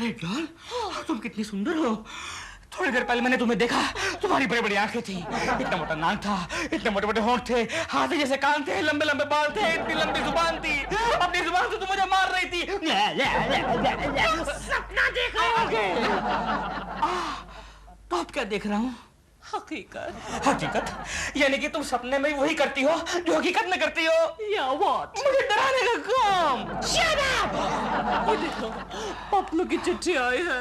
अरे डॉल, तुम कितनी सुंदर हो। थोड़ी देर पहले मैंने तुम्हें देखा, तुम्हारी बड़ी बड़ी आंखें थी, इतना मोटा नाक था, इतने मोटे मोटे होंठ थे, हाथी जैसे कान थे, लंबे लंबे बाल थे, इतनी लंबी जुबान थी। अपनी जुबान से तुम मुझे मार रही थी। सपना देख रहे होगे। तो अब क्या देख रहा हूँ? हकीकत। हकीकत? यानी कि तुम सपने में वही करती हो जो हकीकत में करती हो? या व्हाट? मुझे डराने का काम। Shut up! ये देखो, पपलू की चिट्ठी आई है।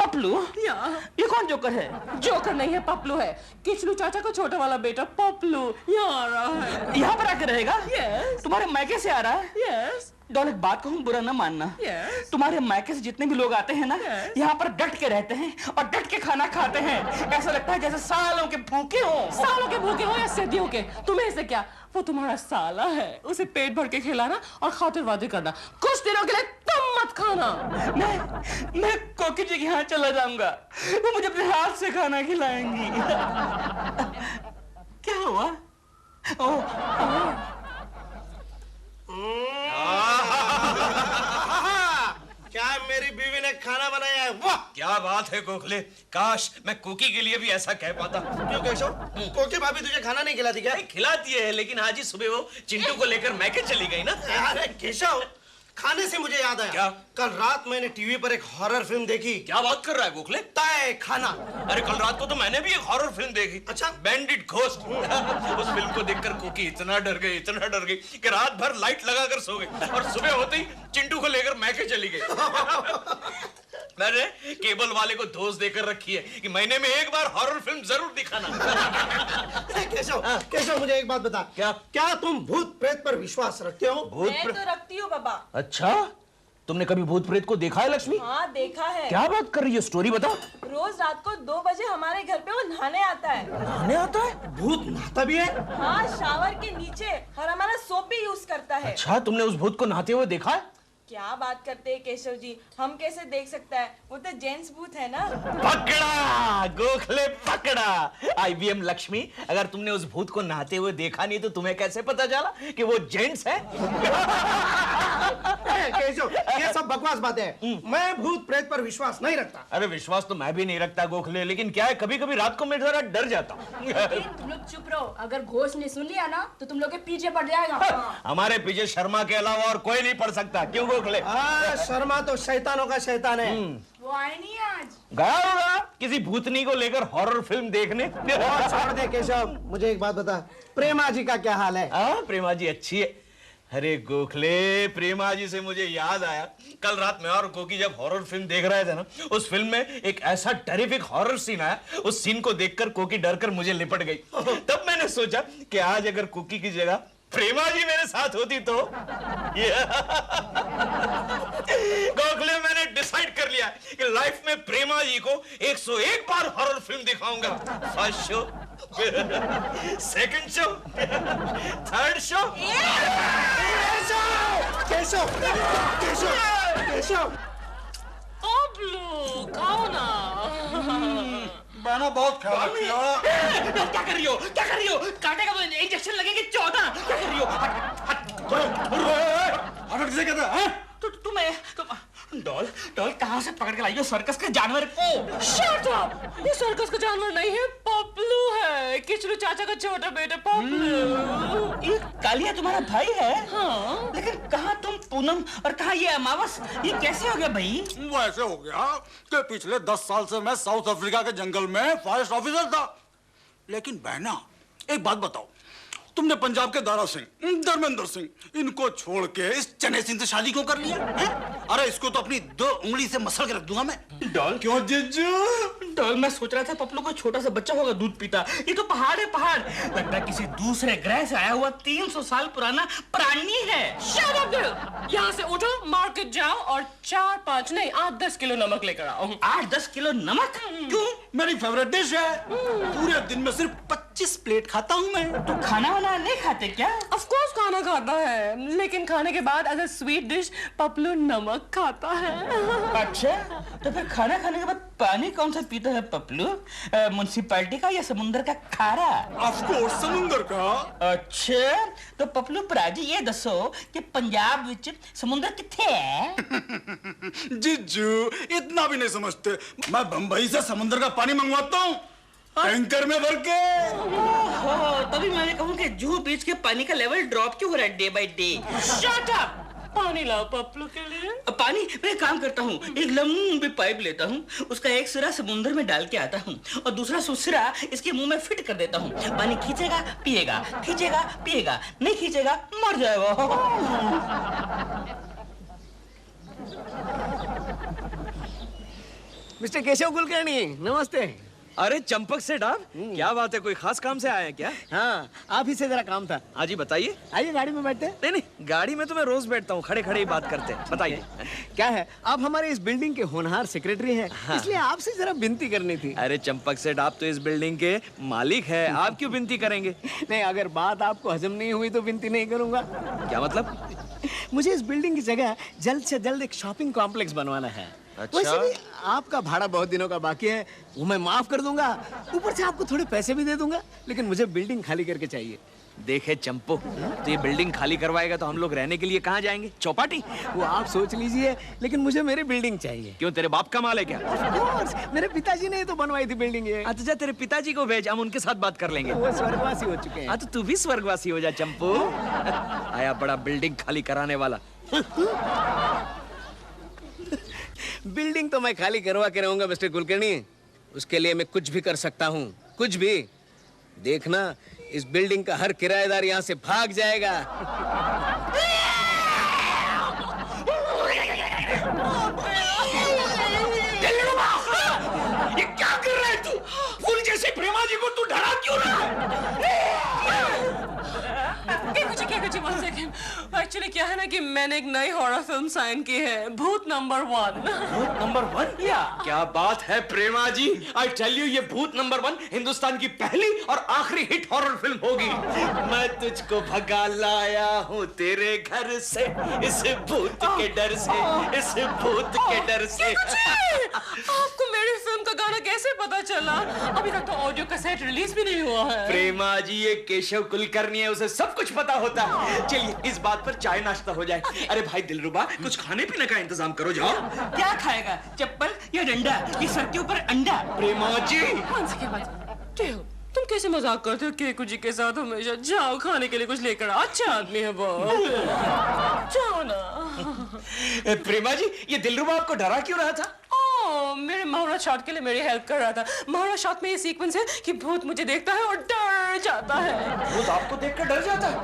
पपलू? या ये कौन जोकर है? जोकर नहीं है, पपलू है। किचलू चाचा का छोटा वाला बेटा पपलू यहाँ आ रहा है। यहाँ पर आके रहेगा? यस। तुम्हारे मायके से आ रहा है? यस। डॉल, एक बात कहूँ, बुरा ना मानना। Yes. तुम्हारे मायके से जितने भी लोग आते हैं ना, Yes. यहाँ पर डट के रहते हैं और डट के खाना खाते हैं। ऐसा लगता है जैसे सालों के भूखे हो। सालों के भूखे हो या सदियों के, तुम्हें से क्या? वो तुम्हारा साला है, उसे पेट भर के खिलाना और खातिरवादी करना। कुछ दिनों के लिए तुम मत खाना। मैं कोकी जी के यहाँ चला जाऊंगा, वो मुझे अपने हाथ से खाना खिलाएंगी। क्या हुआ? क्या मेरी बीवी ने खाना बनाया है? वाह क्या बात है गोखले, काश मैं कुकी के लिए भी ऐसा कह पाता। क्यों केशव, कोकी भाभी तुझे खाना नहीं खिलाती क्या? खिलाती है, लेकिन आज ही सुबह वो चिंटू को लेकर मैके चली गई ना। अरे केशव, खाने से मुझे याद आया। क्या? कल रात मैंने टीवी पर एक हॉरर फिल्म देखी। क्या बात कर रहा है गोखले? तय खाना। अरे कल रात को तो मैंने भी एक हॉरर फिल्म देखी। अच्छा? Bandit ghost. उस फिल्म को देखकर कुकी इतना डर गई कि रात भर लाइट लगाकर सो गई और सुबह होते ही चिंटू को लेकर मैके चली गई। मैंने केबल वाले को दोष देकर रखी है कि महीने में एक बार हॉरर फिल्म जरूर दिखाना। केशव मुझे एक बात बता। क्या तुम भूत प्रेत पर विश्वास रखते हो? मैं तो रखती हूँ बाबा। अच्छा, तुमने कभी भूत प्रेत को देखा है लक्ष्मी? हाँ देखा है। क्या बात कर रही है, स्टोरी बता। रोज रात को 2 बजे हमारे घर पे वो नहाने आता है। नहाने आता है? भूत नहाता भी है? हाँ, शावर के नीचे, और हमारा सोप भी यूज करता है। अच्छा, तुमने उस भूत को नहाते हुए देखा है? क्या बात करते हैं केशव जी, हम कैसे देख सकता है, वो तो जेंट्स भूत है ना। पकड़ा गोखले, पकड़ा। IBM लक्ष्मी, अगर तुमने उस भूत को नहाते हुए देखा नहीं तो तुम्हें कैसे पता चला कि वो जेंट्स है? केशव, ये सब बकवास बातें हैं। मैं भूत प्रेत पर विश्वास नहीं रखता। अरे विश्वास तो मैं भी नहीं रखता गोखले, लेकिन क्या है, कभी कभी रात को मैं जरा डर जाता हूँ। तुम लोग चुप रहो, अगर घोष ने सुन लिया ना तो तुम लोग के पीछे पड़ जाएगा। हमारे पीछे शर्मा के अलावा और कोई नहीं पड़ सकता, क्यों गोखले? शर्मा तो शैतानों का शैतान है। वो आए नहीं आज। गया होगा किसी भूतनी को लेकर हॉरर फिल्म देखने। छोड़ दे केशव, मुझे एक बात बता, प्रेमा जी का क्या हाल है? प्रेमा जी अच्छी है। अरे गोखले, प्रेमा जी से मुझे याद आया, कल रात में और कोकी जब हॉरर फिल्म देख रहे थे ना, उस फिल्म में एक ऐसा टेरिफिक हॉरर सीन आया, उस सीन को देखकर कोकी डरकर मुझे लिपट गई। तब मैंने सोचा कि आज अगर कोकी की जगह प्रेमा जी मेरे साथ होती तो। गोखले, मैंने डिसाइड कर लिया कि लाइफ में प्रेमा जी को 101 बार हॉरर फिल्म दिखाऊंगा। First show, second show, third show. Keshav, Keshav, Keshav, Paplu, खाओ ना। मैंने बहुत ख्याल किया। क्या कर रही हो? क्या कर रही हो? काटेगा तो इंजेक्शन लगेगी 14। क्या कर रही हो? हट किसे कहता है? डॉल, कहाँ से पकड़ के लाई हो सर्कस के जानवर को? Shut up! ये सर्कस का जानवर नहीं है, पपलू है, किचलू चाचा का छोटा बेटा पपलू। ये कालिया तुम्हारा भाई है? हाँ। लेकिन कहाँ तुम पूनम और कहाँ ये अमावस? ये कैसे हो गया भाई? वो ऐसे हो गया कि पिछले 10 साल से मैं साउथ अफ्रीका के जंगल में फॉरेस्ट ऑफिसर था। लेकिन बहना, एक बात बताओ, तुमने पंजाब के दारा सिंह, धर्मेंद्र सिंह, इनको छोड़ के इस चने सिंह से शादी क्यों कर लिया है? अरे इसको तो अपनी 2 उंगली से मसल के रख दूंगा मैं। डॉल, क्यों जीजू? डॉल, मैं सोच रहा था पपलू को छोटा सा बच्चा होगा दूध पीता। ये तो पहाड़ है, पहाड़। लगता है किसी दूसरे ग्रह से आया हुआ 300 साल पुराना प्राणी है। Shut up, Bill! यहाँ से उठो, मार्केट जाओ और 4-5 नहीं 8-10 किलो नमक लेकर आओ। 8-10 किलो नमक? क्यों? मेरी फेवरेट डिश है। पूरे दिन में सिर्फ 25 प्लेट खाता हूँ मैं। तो खाना वाना नहीं खाते क्या? ऑफ कोर्स खाना खाता है, लेकिन खाने के बाद as a sweet dish Paplu नमक खाता है। अच्छा, तो फिर खाना खाने के बाद पानी कौन सा पीता है पपलू? म्युनिसिपैलिटी का या समुंदर का खारा? ऑफ कोर्स समुंदर का। अच्छा, तो पपलू प्राजी ये दसो कि पंजाब विच समुंदर किथे है? जीजू इतना भी नहीं समझते, मैं बंबई से समुंदर का पानी मंगवाता हूँ टैंकर में भर के। ओहो, तभी मैंने कहूँ कि जुहू बीच के पानी का लेवल ड्रॉप क्यों हो रहा है day by day? Shut up! पानी लाओ पपलू के लिए। पानी मैं एक काम करता हूँ, एक लंबी पाइप लेता हूँ, उसका एक सिरा समुंदर में डाल के आता हूँ और दूसरा सिरा इसके मुंह में फिट कर देता हूँ। पानी खींचेगा पिएगा, खींचेगा पिएगा, नहीं खींचेगा मर जाएगा। मिस्टर केशव कुलकर्णी, नमस्ते। अरे चंपक सेठ आप, क्या बात है, कोई खास काम से आए हैं क्या? हाँ, आप ही से जरा काम था। हाँ जी बताइए। आइए गाड़ी में बैठते हैं। नहीं नहीं, गाड़ी में तो मैं रोज बैठता हूँ, खड़े खड़े ही बात करते हैं। बताइए। क्या है, आप हमारे इस बिल्डिंग के होनहार सेक्रेटरी हैं, इसलिए आपसे जरा विनती करनी थी। अरे चंपक सेठ, आप तो इस बिल्डिंग के मालिक हैं, आप क्यों विनती करेंगे? नहीं, अगर बात आपको हजम नहीं हुई तो विनती नहीं करूंगा। क्या मतलब? मुझे इस बिल्डिंग की जगह जल्द से जल्द एक शॉपिंग कॉम्प्लेक्स बनवाना है। अच्छा? वैसे भी आपका भाड़ा बहुत दिनों का बाकी है, वो मैं माफ कर दूंगा, ऊपर से आपको थोड़े पैसे भी दे दूंगा, लेकिन मुझे बिल्डिंग खाली करके चाहिए। देखे चंपो, तो ये बिल्डिंग खाली करवाएगा तो हम लोग रहने के लिए कहाँ जाएंगे? चौपाटी? वो आप सोच लीजिए, लेकिन मुझे मेरी बिल्डिंग चाहिए। क्यों, तेरे बाप का माल है क्या? Of course, मेरे पिताजी ने तो बनवाई थी बिल्डिंग ये। अच्छा, तेरे पिताजी को भेज, हम उनके साथ बात कर लेंगे। वो स्वर्गवासी हो चुके हैं। हाँ, तो तू भी स्वर्गवासी हो जा चंपू। आया बड़ा बिल्डिंग खाली कराने वाला। बिल्डिंग तो मैं खाली करवा के रहूंगा मिस्टर कुलकर्णी, उसके लिए मैं कुछ भी कर सकता हूँ, कुछ भी। देखना, इस बिल्डिंग का हर किराएदार यहाँ से भाग जाएगा। ये क्या कर रहा है तू? फूल जैसे प्रेमा जी को तू डरा क्यों रहा है? one second. एक्चुअली क्या है ना कि मैंने एक नई हॉरर फिल्म साइन की है, भूत नंबर 1। भूत नंबर 1? या क्या बात है प्रेमा जी, आई टेल यू, ये भूत नंबर 1 हिंदुस्तान की पहली और आखिरी हिट हॉरर फिल्म होगी। मैं तुझको भगा लाया हूँ तेरे घर से, इस भूत के डर से, इस भूत के डर से। आपको मेरी फिल्म का गाना कैसे पता चला? अभी तक तो ऑडियो कैसेट रिलीज भी नहीं हुआ है। प्रेमा जी, ये केशव कुलकर्णी है, उसे सब कुछ पता होता है। चलिए इस बात पर चाय नाश्ता हो जाए। अरे भाई दिलरुबा, कुछ खाने पीने का इंतजाम करो, जाओ। क्या खाएगा, चप्पल या डंडा? ये सर के ऊपर अंडा। प्रेमा जी, तुम कैसे मजाक करते हो केकू जी के साथ हमेशा? जाओ खाने के लिए कुछ लेकर, अच्छा आदमी है वो। जाओ ना। प्रेमा जी, ये दिलरुबा आपको डरा क्यों रहा था? मेरे महाराज शॉट के लिए मेरी हेल्प कर रहा था। महाराज शॉट में ये सीक्वेंस है कि भूत मुझे देखता है और डर जाता है। भूत आपको देखकर डर जाता है?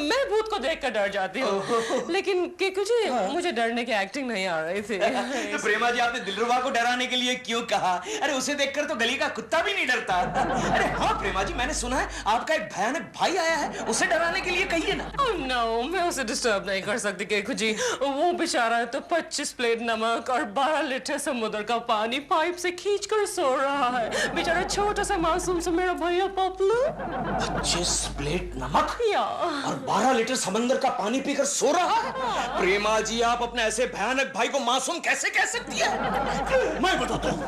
मैं भूत को देखकर डर जाती हूँ, लेकिन केकू जी मुझे डरने की एक्टिंग नहीं आ रही थी। तो प्रेमा जी, आपने दिलरुबा को डराने के लिए क्यों कहा? अरे उसे देखकर तो गली का कुत्ता भी नहीं डरता। अरे हाँ प्रेमा जी, मैंने सुना है आपका एक भयानक भाई आया है, उसे डराने के लिए कहिए ना। नो, मैं उसे डिस्टर्ब नहीं कर सकती केकू जी। वो बेचारा तो 25 प्लेट नमक और 12 लीटर समुद्र का पानी पाइप से खींचकर सो रहा है। बेचारा छोटा सा मासूम सा मेरा भैया पपलू। 25 प्लेट नमक या और 12 लीटर समंदर का पानी पीकर सो रहा है? प्रेमा जी, आप अपने ऐसे भयानक भाई को मासूम कैसे कह सकती है? मैं बताता हूँ।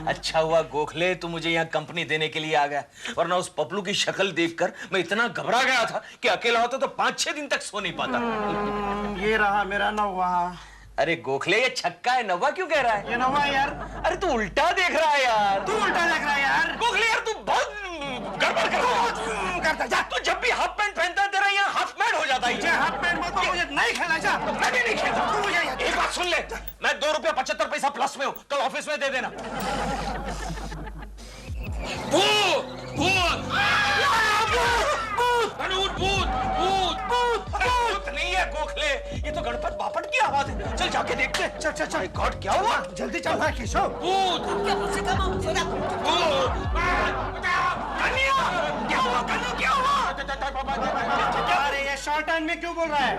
अच्छा हुआ गोखले तू मुझे यहाँ कंपनी देने के लिए आ गया, वरना उस पपलू की शक्ल देखकर मैं इतना घबरा गया था कि अकेला होता तो 5-6 दिन तक सो नहीं पाता। ये रहा मेरा नौवा। अरे गोखले, ये छक्का है, नवा क्यों कह रहा है? ये नौवा यार। अरे तू उल्टा देख रहा है यार। तू उल्टा देख रहा है यार। गोखले यार, तू बहुत गड़बड़ कर रहा है। करता जा। तू जब भी हाफ पैंट पहनता है तेरा यहाँ हाफ पैंट हो जाता है। हाफ पैंट में तो मुझे नहीं खेलना जा। मैं भी नहीं खेलता। तू मुझे एक बात सुन ले, मैं 2 रुपया 75 पैसा प्लस में हूँ, कल ऑफिस में दे देना। भूत भूत भूत नहीं है गोखले, ये तो गणपत बापट की आवाज है। चल जाके देखते हैं। चल चल चल। गॉड, क्या हुआ? जल्दी चल भाई केशव। भूत क्या मुझसे कम कन्या, क्या हुआ? कन्या क्या हुआ? अरे ये शॉर्ट हैंड में क्यों बोल रहा है?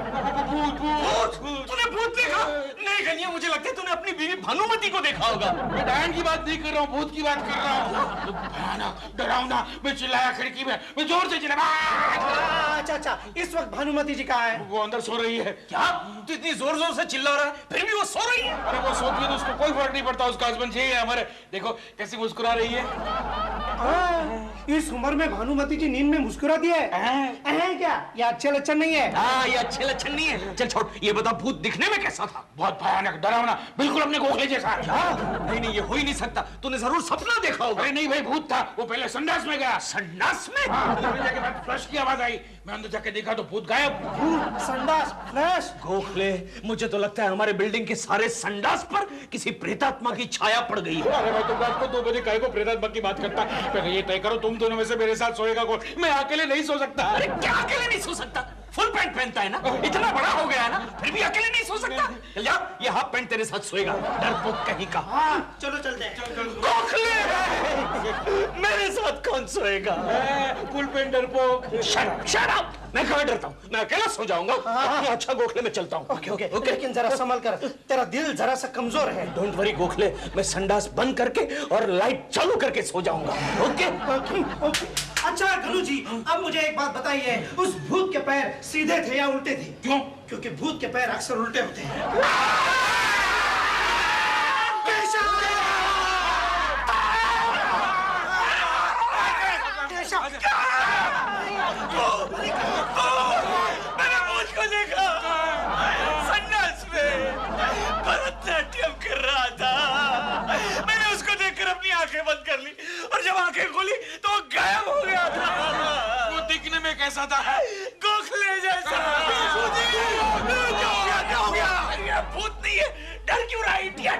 तूने भूत देखा? नहीं गनिया, मुझे लगता है तूने अपनी बीवी भानुमति को देखा होगा। मैं डायन की बात नहीं कर रहा हूँ, भूत की बात कर रहा हूँ। भयानक डरावना, मैं चिल्लाया खिड़की में, मैं जोर से चिल्लाया। अच्छा, इस वक्त भानुमति जी कहाँ है? वो अंदर सो रही है। क्या तू इतनी जोर जोर से चिल्ला रहा है, फिर भी वो सो रही है? अरे वो सोती है तो उसको कोई फर्क नहीं पड़ता, उसका हस्बैंड यही है हमारे। देखो कैसी मुस्कुरा रही है। इस उम्र में भानुमति जी नींद में मुस्कुराती है क्या? ये अच्छे लक्षण नहीं है। हाँ, ये अच्छे लक्षण नहीं है। चल छोड़, ये बता भूत दिखने में कैसा था? बहुत भयानक डरावना, बिल्कुल अपने गोखले जैसा। नहीं, ये हो ही नहीं सकता, तूने जरूर सपना देखा होगा। अरे नहीं भाई, भूत था, वो पहले संडास में गया। संडास में? जाके बाद फ्लश की आवाज आई, मैं अंदर जाके देखा तो भूत गायब। संडास फ्लश। गोखले, मुझे तो लगता है हमारे बिल्डिंग के सारे संडास पर किसी प्रेतात्मा की छाया पड़ गई है। अरे भाई, तुम रात को 2 बजे काहे को प्रेतात्मा की बात करता? पहले ये तय करो, तुम दोनों में से मेरे साथ सोएगा कौन? मैं अकेले नहीं सो सकता। अरे क्या अकेले नहीं सो सकता? फुल पैंट पहनता है ना, इतना बड़ा हो गया है ना, फिर भी अकेले नहीं सो सकता। चल जा, ये हाफ पैंट तेरे साथ सोएगा, डरपोक कहीं का। चलो चलते हैं। गोखले, मेरे साथ कौन सोएगा? फुल पैंट डरपोक। Shut up! मैं कहाँ डरता हूँ, मैं अकेला सो जाऊंगा। अच्छा गोखले, मैं चलता हूँ। ओके, लेकिन जरा संभल कर, तेरा दिल जरा सा कमजोर है। डोंट वरी गोखले, मैं संडास बंद करके और लाइट चालू करके सो जाऊंगा। ओके। अच्छा गुरु जी, अब मुझे एक बात बताइए, उस भूत के पैर सीधे थे या उल्टे थे? क्यों? क्योंकि भूत के पैर अक्सर उल्टे होते हैं। मैंने भूत को देखा संडास में, भरतनाट्यम कर रहा था। मैंने उसको देखकर अपनी आंखें बंद कर ली और जब आंखें खोली तो वो गायब हो गया था। वो दिखने में कैसा था? गोखले जैसा। क्या हो गया? अरे भूत नहीं है, डर क्यों रहा है इडियट?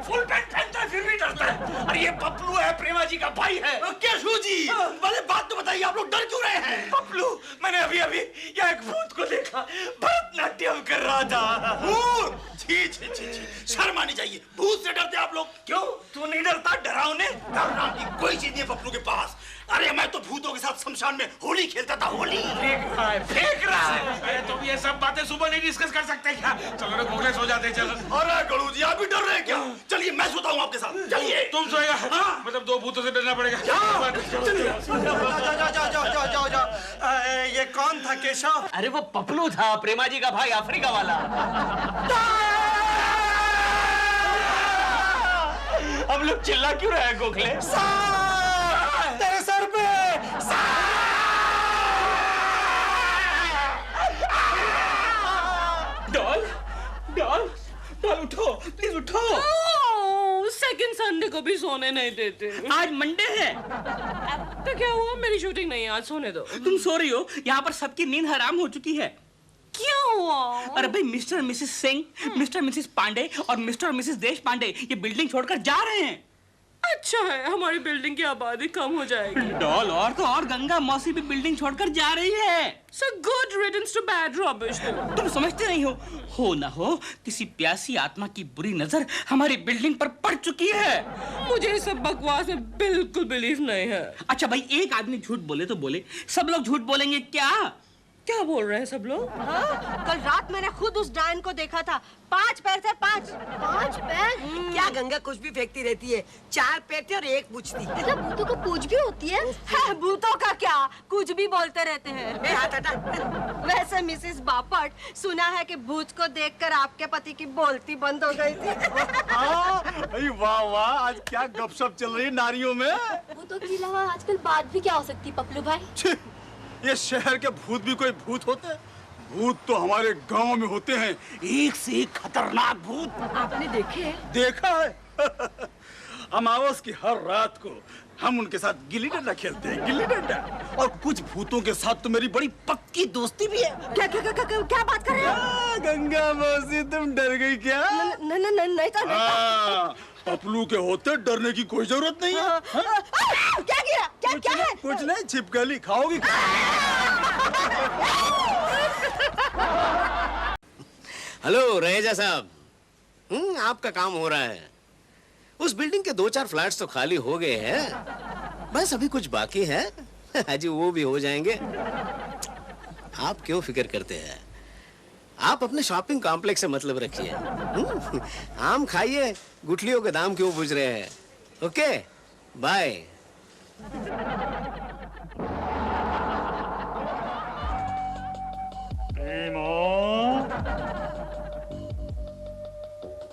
फुल पैंट पहनता है फिर भी डरता है। अरे ये पपलू है, प्रेमा जी का भाई है। केशव जी, पहले बात तो बताइए, आप लोग डर क्यों रहे हैं? पपलू, मैंने अभी यहाँ एक भूत को देखा, भरतनाट्यम कर रहा था। भूत? छी, शर्म आनी चाहिए। भूत से डरते आप लोग? क्यों, तू नहीं डरता? डरावने डरना की कोई चीज नहीं है पप्पू के पास। अरे मैं तो भूतों के साथ शमशान में होली खेलता था। होली फेंक रहा है। अरे तुम ये सब बातें सुबह नहीं डिस्कस कर सकते क्या? चलो ना, गोखले सो जाते हैं। चलो। अरे गणू जी, आप भी डर रहे हैं क्या? चलिए मैं सोता हूँ आपके साथ। चलिए। तुम सोएगा? हाँ। मतलब 2 भूतों से डरना पड़ेगा। जाओ। ये कौन था केशव? अरे वो पपलू था, प्रेमा जी का भाई, अफ्रीका वाला। अब लोग चिल्ला क्यों रहे हैं गोखले? तेरे सर पे डॉल उठो, प्लीज उठो। सेकंड संडे को भी सोने नहीं देते। आज मंडे है। तो क्या हुआ, मेरी शूटिंग नहीं है, आज सोने दो। तुम सो रही हो, यहाँ पर सबकी नींद हराम हो चुकी है। क्या हुआ? अरे भाई, मिस्टर और मिसेस सिंह, मिस्टर और मिसेस पांडे और मिस्टर और मिसेस देश पांडे ये बिल्डिंग छोड़कर जा रहे हैं। अच्छा है, हमारी बिल्डिंग की आबादी कम हो जाएगी। डॉल, और तो और गंगा मौसी भी बिल्डिंग छोड़कर जा रही है। So good riddance to bad rubbish. तुम समझते नहीं हो ना हो किसी प्यासी आत्मा की बुरी नजर हमारी बिल्डिंग पर पड़ चुकी है। मुझे इस सब बकवास में बिल्कुल बिलीव नहीं है। अच्छा भाई, एक आदमी झूठ बोले तो बोले, सब लोग झूठ बोलेंगे क्या? क्या बोल रहे हैं सब लोग? हाँ, कल रात मैंने खुद उस डायन को देखा था। 5 पैर थे, 5 पैर। क्या गंगा कुछ भी फेंकती रहती है, 4 पैर थे और 1 पूंछ थी। मतलब भूतों को पूछ भी होती है? भूतों का क्या, कुछ भी बोलते रहते हैं। वैसे मिसेस बापट, सुना है कि भूत को देखकर आपके पति की बोलती बंद हो गई थी। वाह वाह, आज क्या गपशप चल रही है नारियों में। भूतों के अलावा आजकल बात भी क्या हो सकती है पपलू भाई? ये शहर के भूत भी कोई भूत होते हैं? भूत तो हमारे गांव में होते हैं, एक से एक खतरनाक भूत। आपने देखे? देखा है। अमावस की हर रात को हम उनके साथ गिल्ली डंडा खेलते हैं, गिल्ली डंडा। और कुछ भूतों के साथ तो मेरी बड़ी पक्की दोस्ती भी है। क्या बात कर रहे हैं? गंगा मौसी, तुम डर गई क्या? नहीं था। पपलू के होते डरने की कोई जरूरत नहीं है। क्या गिरा? क्या है? कुछ नहीं, छिपकली खाओगी। हेलो रहेजा साहब, आपका काम हो रहा है। उस बिल्डिंग के 2-4 फ्लैट्स तो खाली हो गए हैं, बस अभी कुछ बाकी है। जी वो भी हो जाएंगे। आप क्यों फिक्र करते हैं? आप अपने शॉपिंग कॉम्प्लेक्स से मतलब रखिए। आम खाइए, गुठलियों के दाम क्यों पूछ रहे हैं? Okay, bye.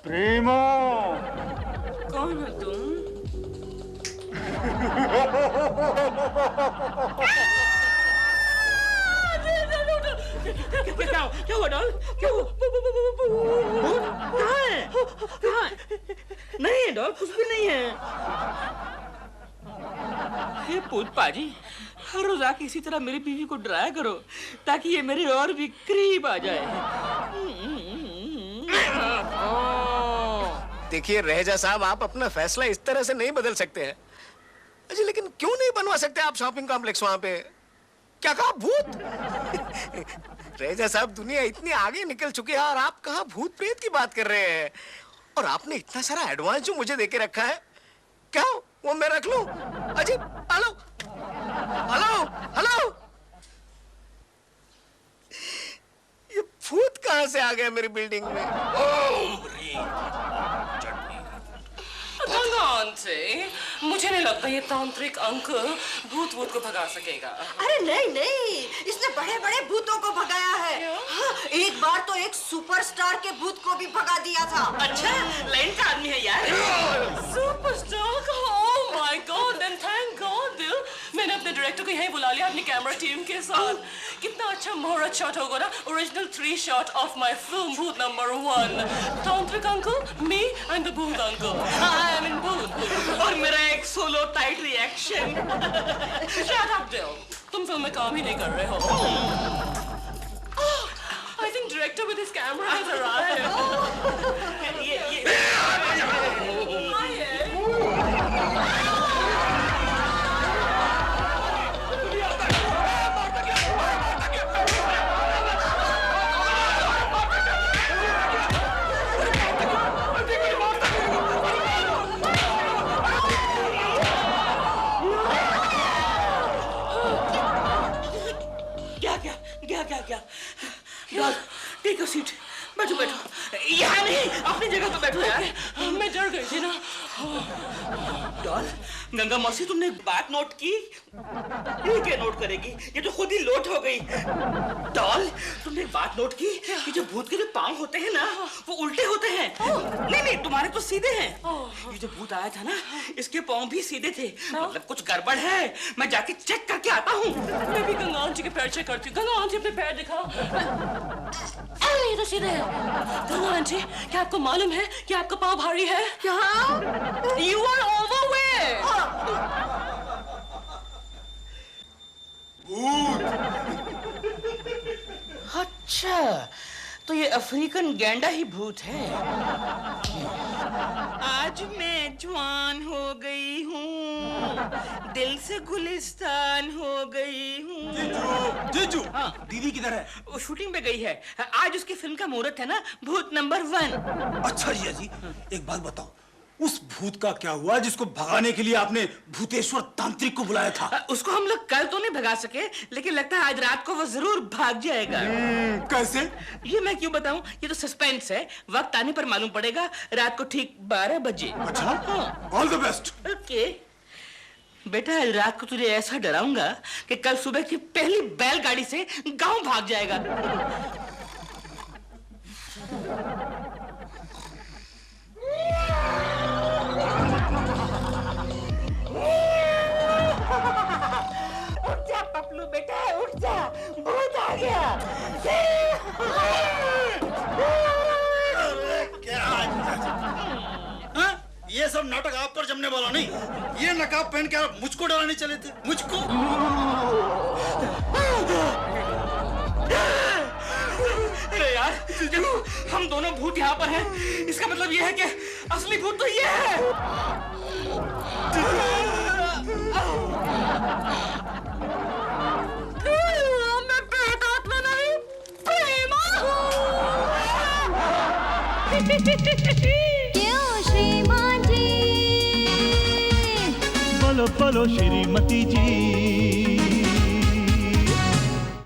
प्रेमो, कौन हो तुम? क्या हुआ डॉल? क्या हुआ? भूत कहाँ है? कहाँ है? नहीं है डॉल, कुछ भी नहीं है। हे भूत पाजी, हर रोज आके इसी तरह मेरी बीवी को डराया करो ताकि ये मेरे और भी करीब आ जाए। देखिए रहेजा साहब, आप अपना फैसला इस तरह से नहीं बदल सकते हैं। अजी लेकिन क्यों नहीं बनवा सकते आप शॉपिंग कॉम्प्लेक्स वहां पे? क्या कहा, भूत? रहेजा साहब, दुनिया इतनी आगे निकल चुकी है और आप कहाँ भूत प्रेत की बात कर रहे हैं? और आपने इतना सारा एडवांस जो मुझे देके रखा है, क्या वो मैं रख लूं? अजी हेलो हेलो हेलो, ये भूत कहाँ से आ गया मेरी बिल्डिंग में? आंटी, मुझे नहीं लगता ये तांत्रिक अंकल भूत को भगा सकेगा। अरे नहीं नहीं, इसने बड़े बड़े भूतों को भगाया है। हाँ, एक बार तो एक सुपरस्टार के भूत को भी भगा दिया था। अच्छा, लाइन का आदमी है यार। सुपरस्टार का? Oh my god, then thank god दिल, मैंने अपने डायरेक्टर को यहीं बुला लिया अपनी कैमरा टीम के साथ। कितना अच्छा मुहूर्त शॉट होगा ना, original 3 shot of my film भूत नंबर 1। तांत्रिक अंकल, मी एंड द भूत अंकल। आई एम इन भूत। और मेरा एक solo tight reaction. Shut up दिल, तुम फिल्म में काम ही नहीं कर रहे हो। I think director with his camera has arrived. क्या? टेक अ सीट, बैठो बैठो। यहाँ नहीं, अपनी जगह पे बैठो यार। मैं डर गई थी ना। डॉल, गंगा मौसी, तुमने एक बात नोट की? ये क्या नोट करेगी, ये तो खुद ही लोट हो गई। डॉल, तुमने एक बात नोट की कि जो भूत के जो पाँव होते हैं ना, वो उल्टे होते हैं। नहीं, तुम्हारे तो सीधे हैं। ये जो भूत आया था ना, इसके पाँव भी सीधे थे। मतलब कुछ गड़बड़ है, मैं जाके चेक करके आता हूँ। मैं भी गंगा आंटी के पैर चेक करती हूँ। गंगा आंटी अपने पैर दिखाओ। ये तो सीधे है। गंगा आंटी, क्या आपको मालूम है कि आपका पाँव भारी है? क्या? You are overweight. अच्छा, तो ये अफ्रीकन गैंडा ही भूत है। आज मैं जवान हो गई हूँ, दिल से गुलिस्तान हो गई हूँ। जीजू, हाँ, दीदी किधर है? वो शूटिंग पे गई है। आज उसकी फिल्म का मुहूर्त है ना, भूत नंबर 1। अच्छा जी, एक बात बताओ, उस भूत का क्या हुआ जिसको भगाने के लिए आपने भूतेश्वर तांत्रिक को बुलाया था? उसको हम लोग कल तो नहीं भगा सके, लेकिन लगता है आज रात को वो जरूर भाग जाएगा। कैसे? ये मैं क्यों बताऊं, ये तो सस्पेंस है। वक्त आने पर मालूम पड़ेगा, रात को ठीक 12 बजे। अच्छा, ऑल द बेस्ट। ओके बेटा, आज रात को तुझे ऐसा डराऊंगा कि कल सुबह की पहली बैलगाड़ी से गांव भाग जाएगा। उठ जा पपलू बेटा, उठ जा, भूत आ गया। ये सब नाटक आप पर जमने वाला नहीं। ये नकाब पहन के आप मुझको डराने चले थे, मुझको। अरे यार, देखो, हम दोनों भूत यहाँ पर हैं। इसका मतलब ये है कि असली भूत तो ये है। मैं प्रेतात्मा नहीं, प्रेमा हूँ। क्यों श्रीमान जी? बोलो बोलो श्रीमती जी।